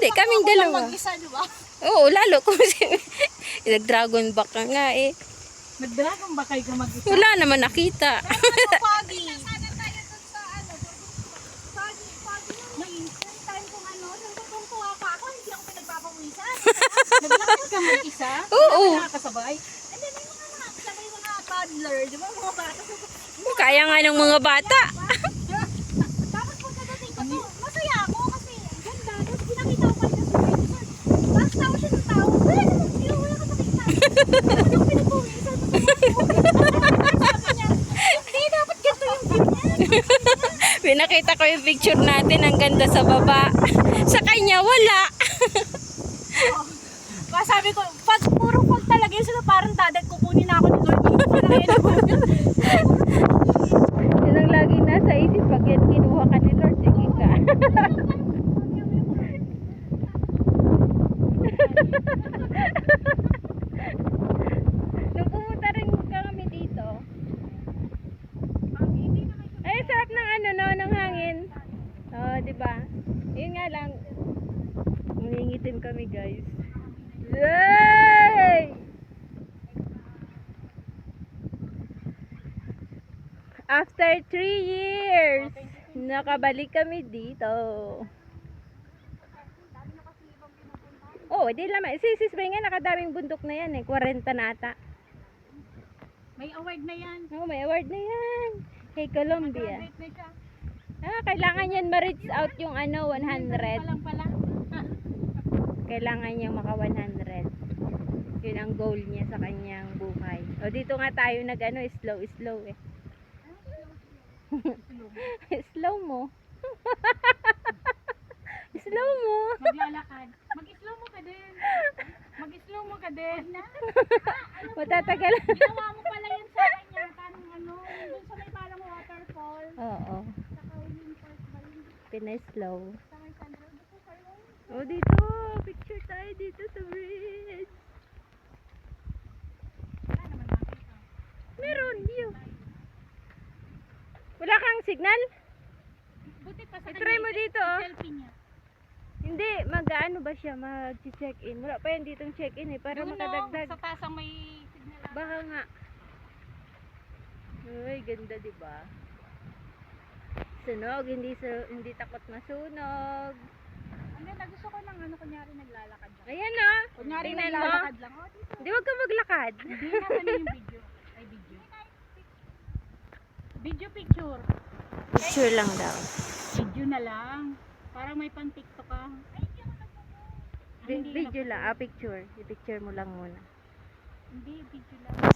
Hindi, kaming dalawa. Mag-isa, di ba? Oo, lalo kung nag-dragon back ka nga eh. Nag-dragon ba kayo ka mag-isa? Wala naman nakita. Pagi. Sana tayo dun sa ano. Pagi. May time kung ano. Nagtutuwa pa ako. Hindi ako pinagpapawisan. Naglakad ka mag-isa? Oo. Nakakasabay? Hindi, may mga sabay mga toddler. Di ba mga bata? Kaya nga ng mga bata. Tapos pagkadating ko to, masaya ako kasi ganda. Tapos pinakita ko kayo sa supervisor. Tapos tao siya ng tao. Wala naman siya. Wala ka makita. Wala akong pinapawisan. Sabi niya, hindi dapat ganito yung view niya. Pinakita ko yung picture natin. Ang ganda sa baba. Sa kanya, wala. Sabi ko, pag puro fog talaga yun sila, parang dadag kukunin na ako ni Lord. Yun ang laging nasa isip. Pag yan kinuha ka ni Lord, sige ka. Nung pumunta rin kami dito, ay sarap ng ano no, ng hangin. Oh, di ba? Yun nga lang, nangingitim kami guys. Yay! After 3 years, nakabalik kami dito. Oh, di naman. Sis ba nga, nakadaming bundok na yan eh. 40 na ata. May award na yan. Oh, may award na yan. Kay Colombia. Graduate na siya. Kailangan yan ma-reach out yung ano, 100. Palang pala. Kailangan niya maka 100. Yun ang goal niya sa kanyang buhay. O dito nga tayo nag ano, slow eh. Slow mo. Slow mo. Maglalakad. Mag-slow mo ka din. Mag-slow mo ka din. Matatagal. Ginawa mo pala yun sa kanya. Tanong ano, dun sa may parang waterfall. Oo. Saka yung park ba yun? Pinay-slow. Sa may Sandra. Dito kayo. O dito, picture tayo dito sa bridge. Wala naman makita. Meron, yun. Wala kang signal? Buti pa sa I-try mo dito oh. selfie niya. Hindi, mag-ano ba siya, mag-check-in. Wala pa yan ditong check-in eh, para Doon, makadagdag. sa taas ang may signal. Baka nga. Uy, ganda diba? Sunog, hindi takot masunog. Hindi, gusto ko ng ano, kunyari naglalakad lang. Ayan oh. Kunyari Tingnan mo. naglalakad lang. Oh, dito. Hindi, wag ka maglakad. Hindi, nasa na yung video. Ay, video. Video picture. Picture lang daw. Video na lang. Parang may pang TikTok ka. Video lang, picture. I-picture mo lang muna. Hindi, video lang.